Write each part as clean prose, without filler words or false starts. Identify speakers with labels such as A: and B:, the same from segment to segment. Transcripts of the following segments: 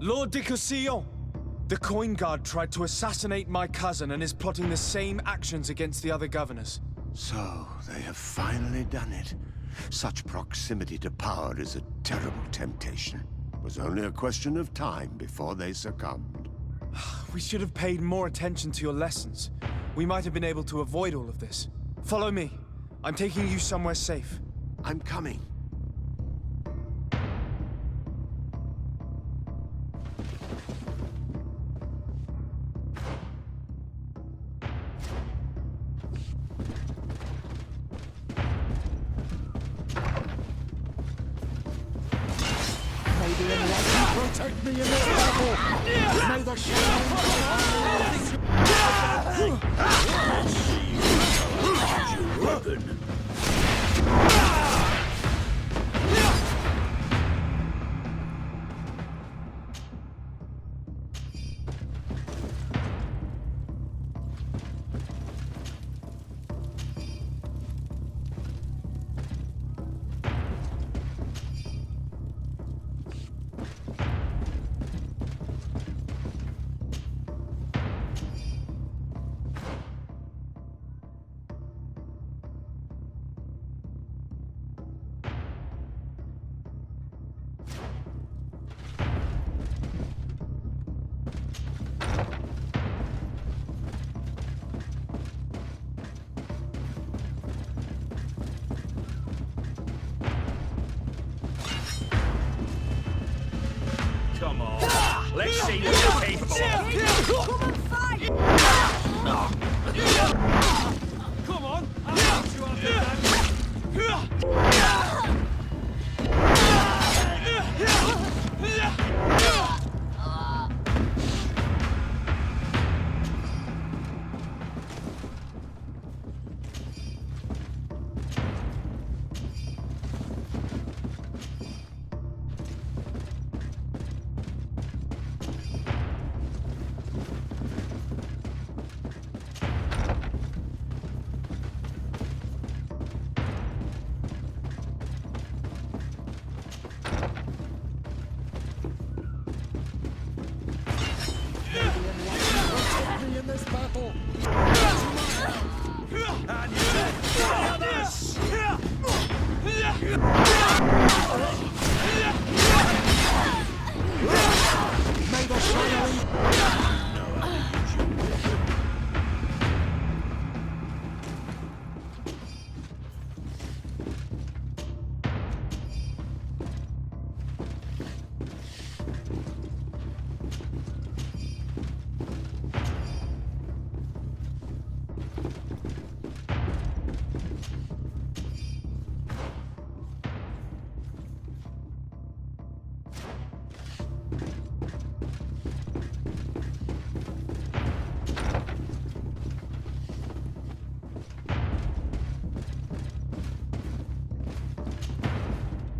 A: Lord de Cosillon! The coin guard tried to assassinate my cousin and is plotting the same actions against the other governors.
B: So, they have finally done it. Such proximity to power is a terrible temptation. It was only a question of time before they succumbed.
A: We should have paid more attention to your lessons. We might have been able to avoid all of this. Follow me. I'm taking you somewhere safe.
B: I'm coming.
C: Protect me in this battle! May the
D: Come on, let's see what you're capable of.
E: Come and fight!
D: Come on, I'll beat you up then.
C: in this battle!
D: And the others!
C: May the shadow...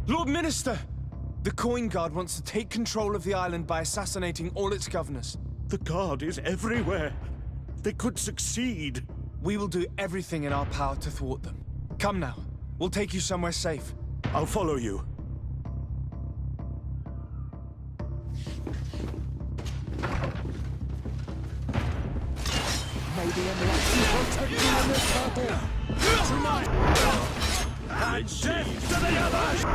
A: Lord Minister! The coin guard wants to take control of the island by assassinating all its governors.
C: The guard is everywhere. They could succeed.
A: We will do everything in our power to thwart them. Come now. We'll take you somewhere safe.
C: I'll follow you. May the enlightened protect you in this battle!
D: Tonight! And death to the others!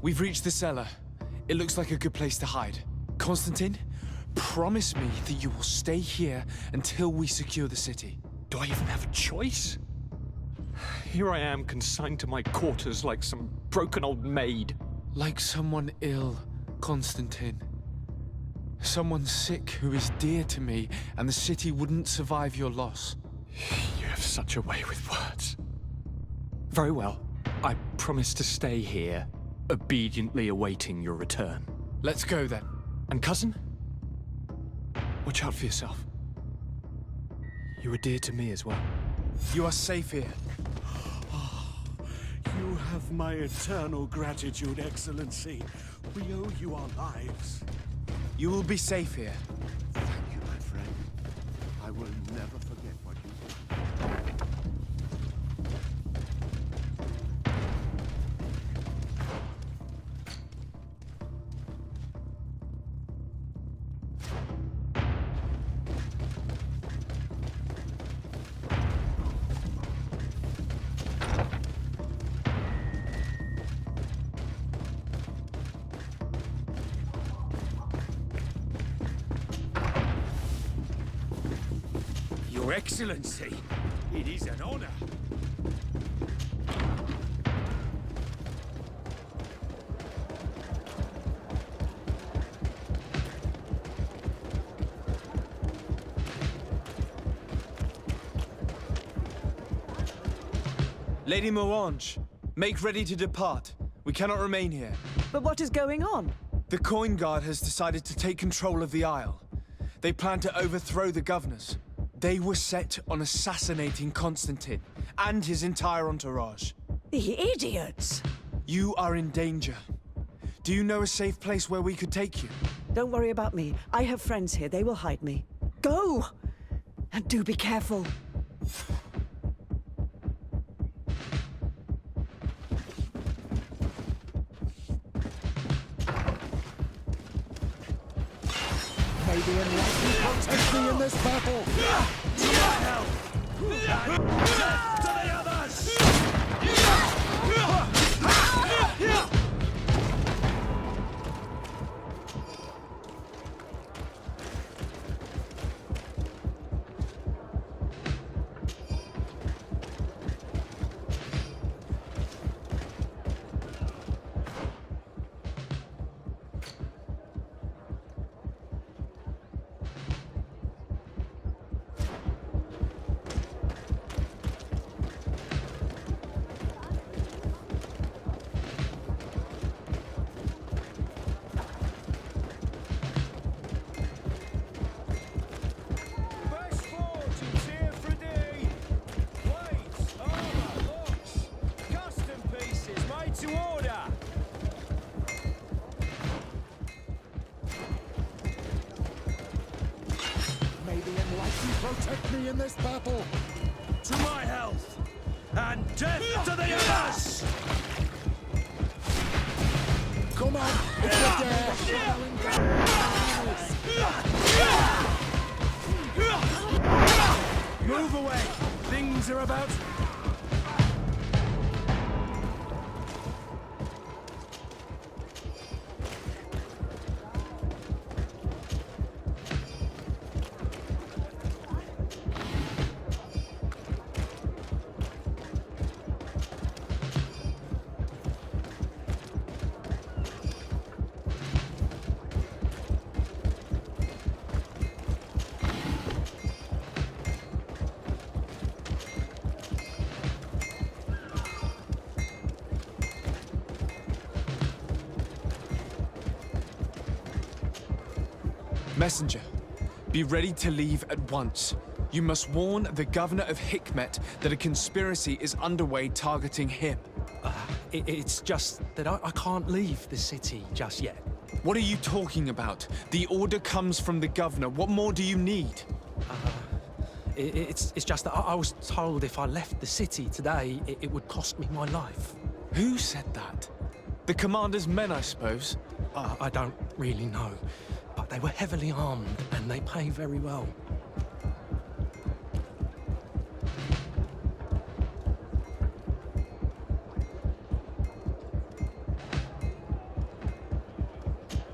A: We've reached the cellar. It looks like a good place to hide. Constantine, promise me that you will stay here until we secure the city.
C: Do I even have a choice? Here I am, consigned to my quarters like some broken old maid.
A: Like someone ill, Constantine. Someone sick who is dear to me, and the city wouldn't survive your loss.
C: You have such a way with words. Very well. I promise to stay here, obediently awaiting your return.
A: Let's go then.
C: And cousin? Watch out for yourself. You are dear to me as well.
A: You are safe here.
C: You have my eternal gratitude, Excellency. We owe you our lives.
A: You will be safe here.
B: Thank you, my friend. I will never forget what you did.
D: Your Excellency, it is an honor.
A: Lady Morange, make ready to depart. We cannot remain here.
E: But what is going on?
A: The Coin Guard has decided to take control of the Isle. They plan to overthrow the governors. They were set on assassinating Constantine and his entire entourage.
E: The idiots!
A: You are in danger. Do you know a safe place where we could take you?
E: Don't worry about me. I have friends here. They will hide me. Go! And do be careful.
F: May the enlightened protect me in this battle!
D: To my help! And death to the others!
F: May the enlightened protect me in this battle!
D: To my health! And death to the others!
F: Come on, if you dare!
D: Move away! Things are about...
A: Messenger, be ready to leave at once. You must warn the governor of Hikmet that a conspiracy is underway targeting him.
C: It's just that I can't leave the city just yet.
A: What are you talking about? The order comes from the governor. What more do you need?
C: It's just that I was told if I left the city today, it would cost me my life.
A: Who said that? The commander's men, I suppose.
C: I don't really know, but they were heavily armed and they pay very well.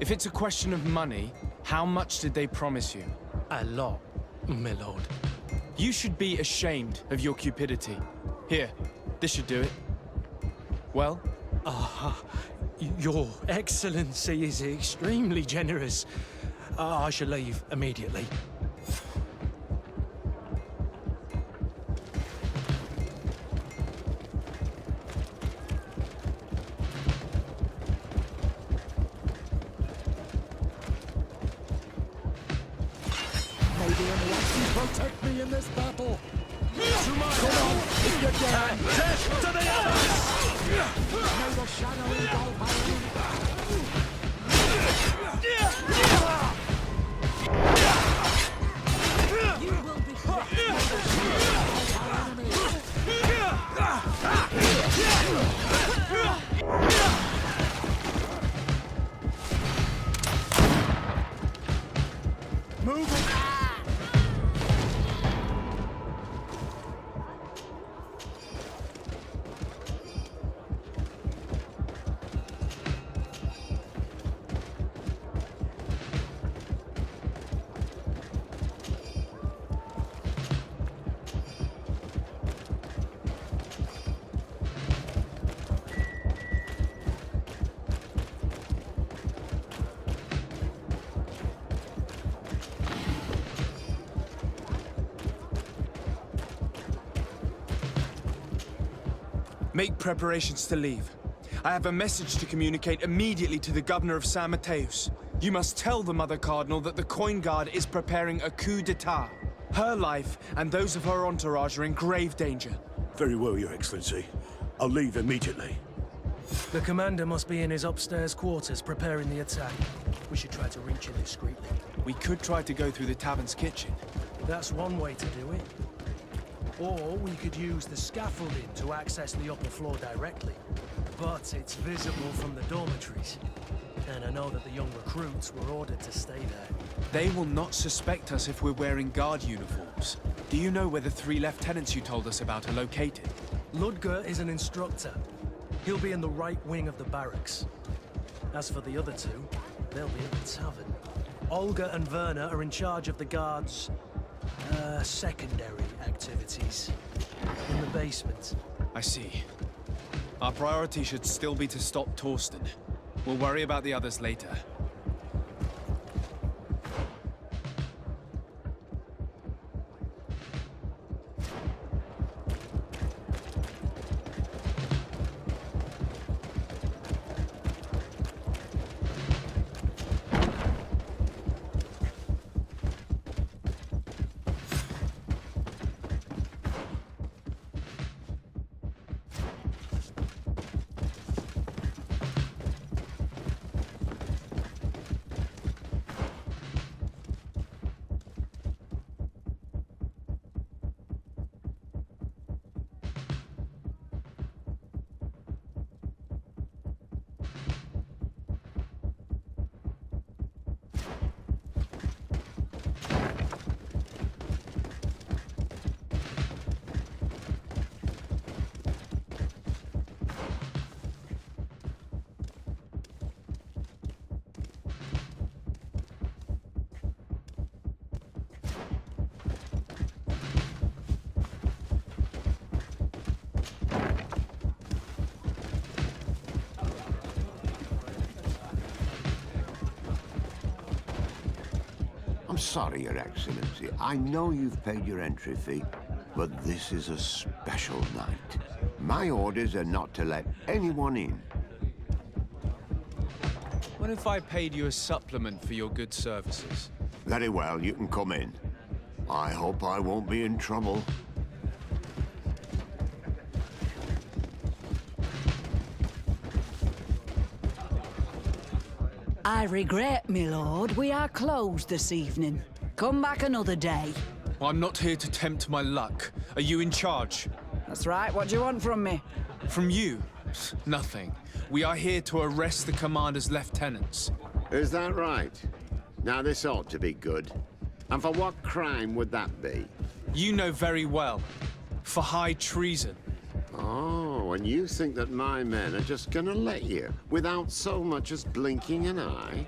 A: If it's a question of money, how much did they promise you?
D: A lot, my lord.
A: You should be ashamed of your cupidity. Here, this should do it. Well?
D: Your Excellency is extremely generous. I shall leave immediately.
F: Maybe unless you protect me in this battle. Come on, if you can.
D: Death to the others!
F: May the shadow engulf
E: You will be
F: Move it.
A: Make preparations to leave. I have a message to communicate immediately to the governor of San Mateus. You must tell the Mother Cardinal that the Coin Guard is preparing a coup d'etat. Her life and those of her entourage are in grave danger.
G: Very well, Your Excellency. I'll leave immediately.
D: The commander must be in his upstairs quarters preparing the attack. We should try to reach him discreetly.
A: We could try to go through the tavern's kitchen.
D: That's one way to do it. Or we could use the scaffolding to access the upper floor directly. But it's visible from the dormitories. And I know that the young recruits were ordered to stay there.
A: They will not suspect us if we're wearing guard uniforms. Do you know where the 3 lieutenants you told us about are located?
D: Ludger is an instructor. He'll be in the right wing of the barracks. As for the other 2, they'll be at the tavern. Olga and Werner are in charge of the guards' secondary activities in the basement.
A: I see. Our priority should still be to stop Torsten. We'll worry about the others later.
B: I'm sorry, Your Excellency. I know you've paid your entry fee, but this is a special night. My orders are not to let anyone in.
A: What if I paid you a supplement for your good services?
B: Very well, you can come in. I hope I won't be in trouble.
E: I regret, my lord, we are closed this evening. Come back another day.
A: Well, I'm not here to tempt my luck. Are you in charge?
E: That's right, what do you want from me?
A: From you? Nothing. We are here to arrest the commander's lieutenants.
B: Is that right? Now, this ought to be good. And for what crime would that be?
A: You know very well. For high treason.
B: Oh, and you think that my men are just gonna let you, without so much as blinking an eye?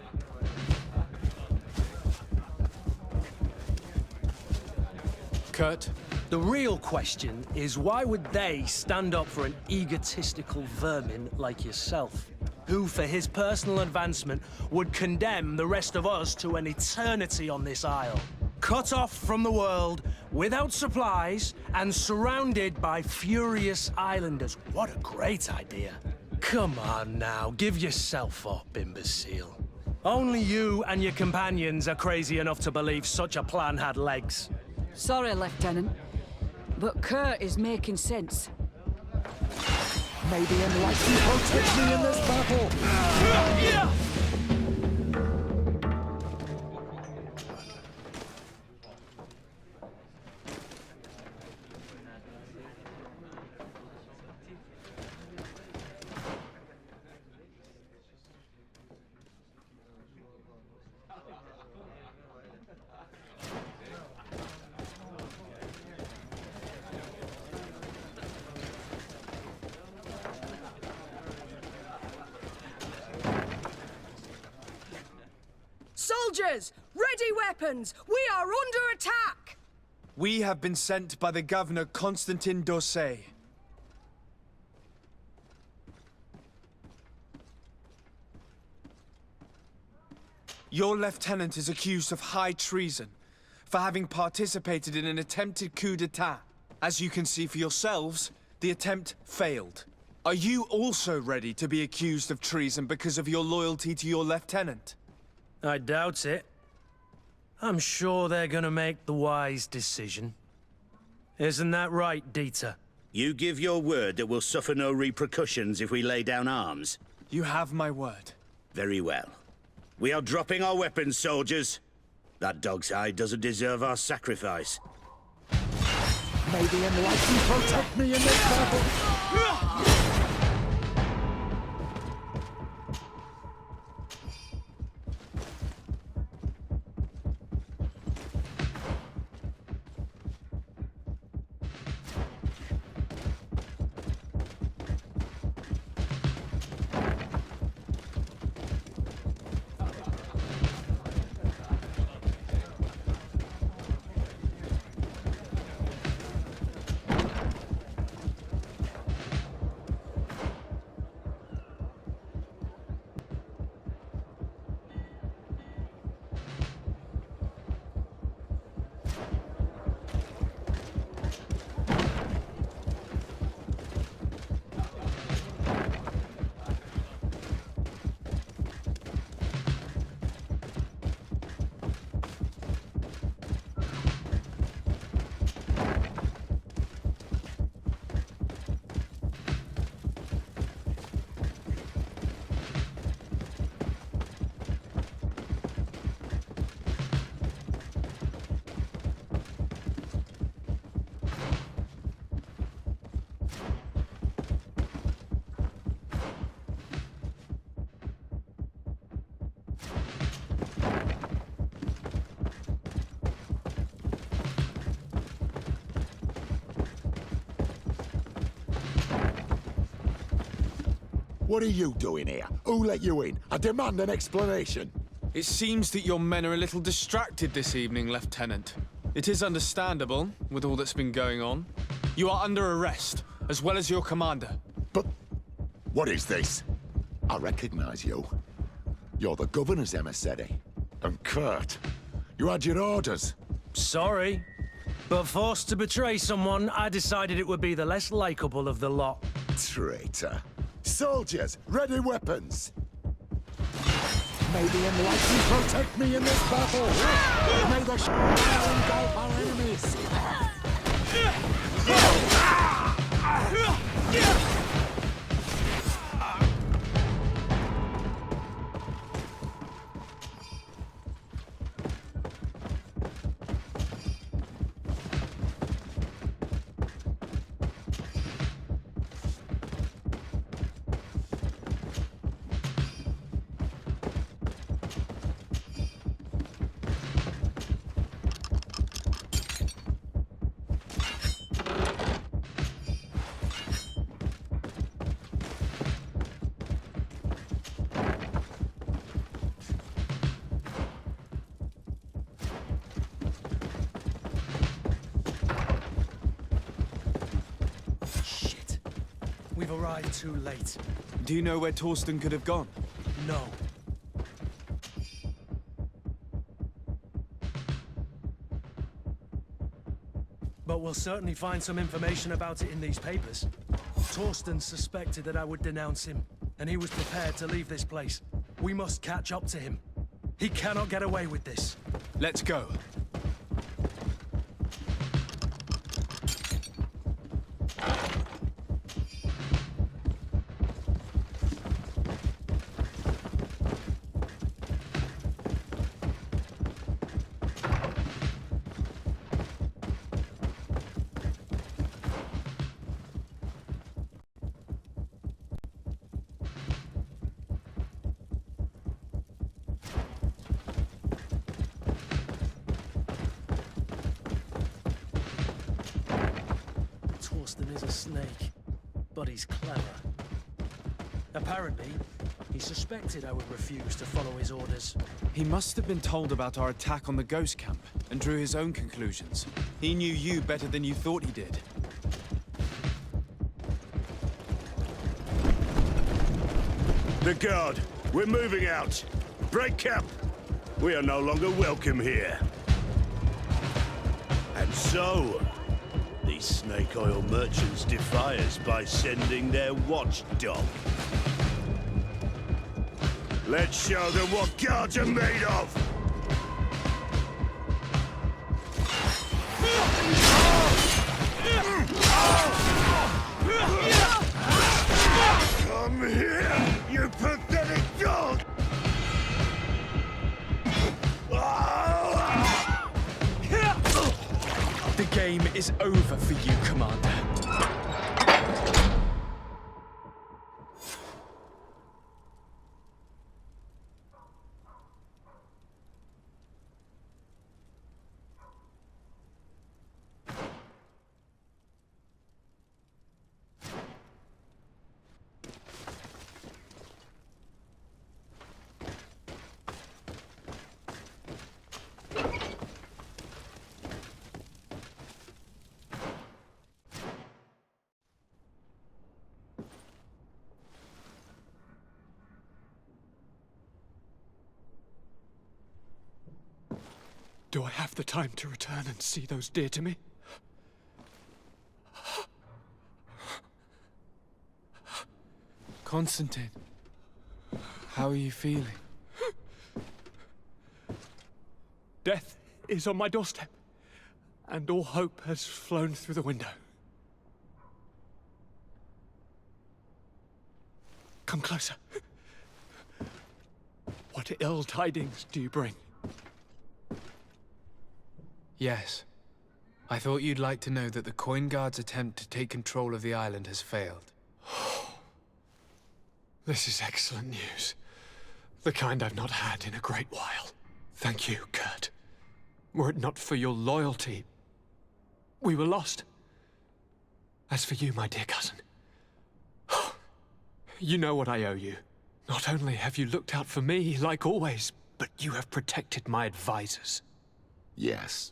A: Kurt?
D: The real question is why would they stand up for an egotistical vermin like yourself, who for his personal advancement would condemn the rest of us to an eternity on this isle? Cut off from the world, without supplies, and surrounded by furious islanders. What a great idea. Come on now, give yourself up, imbecile. Only you and your companions are crazy enough to believe such a plan had legs.
H: Sorry, Lieutenant, but Kurt is making sense.
F: May the enlightened protect me in this battle!
I: Soldiers, ready weapons! We are under attack!
A: We have been sent by the governor Constantin d'Orsay. Your lieutenant is accused of high treason for having participated in an attempted coup d'etat. As you can see for yourselves, the attempt failed. Are you also ready to be accused of treason because of your loyalty to your lieutenant?
D: I doubt it. I'm sure they're gonna make the wise decision. Isn't that right, Dieter?
J: You give your word that we'll suffer no repercussions if we lay down arms?
A: You have my word.
J: Very well. We are dropping our weapons, soldiers. That dog's hide doesn't deserve our sacrifice.
F: May the enlightened protect me in this battle! What are you doing here? Who let you in? I demand an explanation.
A: It seems that your men are a little distracted this evening, Lieutenant. It is understandable, with all that's been going on. You are under arrest, as well as your commander.
F: But what is this? I recognize you. You're the governor's emissary. And Kurt, you had your orders.
D: Sorry, but forced to betray someone, I decided it would be the less likable of the lot.
F: Traitor. Soldiers, ready weapons! May the enlightened protect me in this battle! May the engulf our enemies!
D: We've arrived too late.
A: Do you know where Torsten could have gone?
D: No. But we'll certainly find some information about it in these papers. Torsten suspected that I would denounce him, and he was prepared to leave this place. We must catch up to him. He cannot get away with this.
A: Let's go.
D: Torsten is a snake, but he's clever. Apparently, he suspected I would refuse to follow his orders.
A: He must have been told about our attack on the ghost camp and drew his own conclusions. He knew you better than you thought he did.
G: The guard, we're moving out. Break camp. We are no longer welcome here. And so, these snake oil merchants defy us by sending their watchdog. Let's show them what guards are made of! Come here, you pathetic dog!
A: The game is over for you, Commander.
C: Do I have the time to return and see those dear to me?
A: Constantine, how are you feeling?
C: Death is on my doorstep, and all hope has flown through the window. Come closer. What ill tidings do you bring?
A: Yes. I thought you'd like to know that the Coin Guard's attempt to take control of the island has failed.
C: This is excellent news. The kind I've not had in a great while. Thank you, Kurt. Were it not for your loyalty, we were lost. As for you, my dear cousin, you know what I owe you. Not only have you looked out for me, like always, but you have protected my advisors.
K: Yes.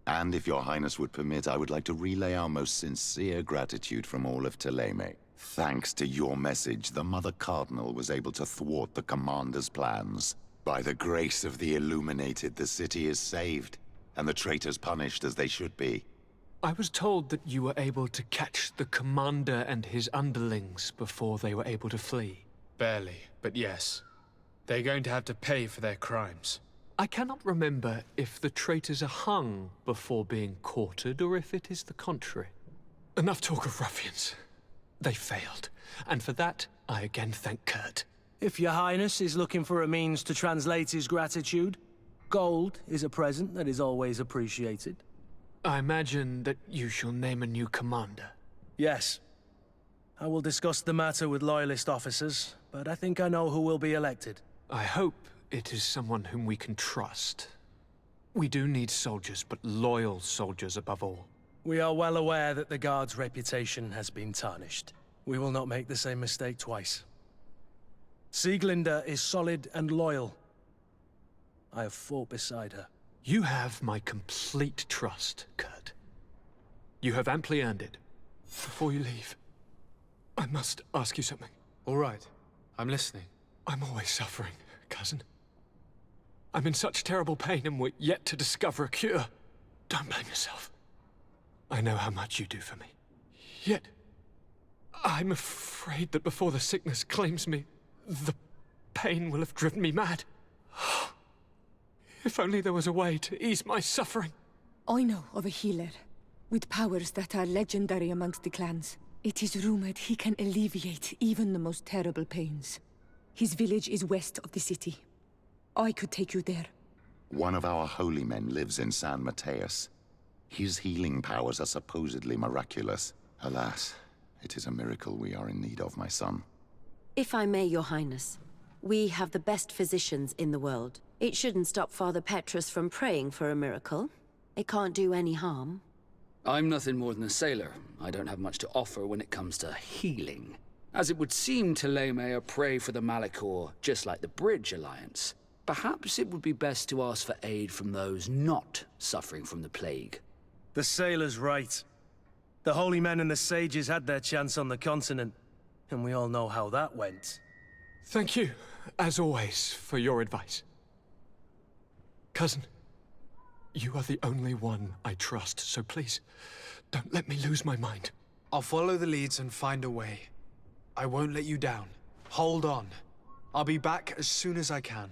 K: And if your highness would permit, I would like to relay our most sincere gratitude from all of Thélème. Thanks to your message, the Mother Cardinal was able to thwart the Commander's plans. By the grace of the Illuminated, the city is saved, and the traitors punished as they should be.
C: I was told that you were able to catch the Commander and his underlings before they were able to flee.
A: Barely, but yes. They're going to have to pay for their crimes.
C: I cannot remember if the traitors are hung before being quartered, or if it is the contrary. Enough talk of ruffians. They failed, and for that, I again thank Kurt.
D: If your highness is looking for a means to translate his gratitude, gold is a present that is always appreciated.
C: I imagine that you shall name a new commander.
D: Yes. I will discuss the matter with loyalist officers, but I think I know who will be elected.
C: I hope it is someone whom we can trust. We do need soldiers, but loyal soldiers above all.
D: We are well aware that the Guard's reputation has been tarnished. We will not make the same mistake twice. Sieglinde is solid and loyal. I have fought beside her.
C: You have my complete trust, Kurt. You have amply earned it. Before you leave, must ask you something.
A: All right. I'm listening.
C: I'm always suffering, cousin. I'm in such terrible pain and we're yet to discover a cure. Don't blame yourself. I know how much you do for me. Yet, I'm afraid that before the sickness claims me, the pain will have driven me mad. If only there was a way to ease my suffering.
H: I know of a healer, with powers that are legendary amongst the clans. It is rumored he can alleviate even the most terrible pains. His village is west of the city. I could take you there.
K: One of our holy men lives in San Mateus. His healing powers are supposedly miraculous. Alas, it is a miracle we are in need of, my son.
L: If I may, Your Highness, we have the best physicians in the world. It shouldn't stop Father Petrus from praying for a miracle. It can't do any harm.
M: I'm nothing more than a sailor. I don't have much to offer when it comes to healing. As it would seem Thélème are prey for the Malachor, just like the Bridge Alliance. Perhaps it would be best to ask for aid from those not suffering from the plague.
D: The sailor's right. The holy men and the sages had their chance on the continent, and we all know how that went.
C: Thank you, as always, for your advice. Cousin, you are the only one I trust, so please, don't let me lose my mind.
A: I'll follow the leads and find a way. I won't let you down. Hold on. I'll be back as soon as I can.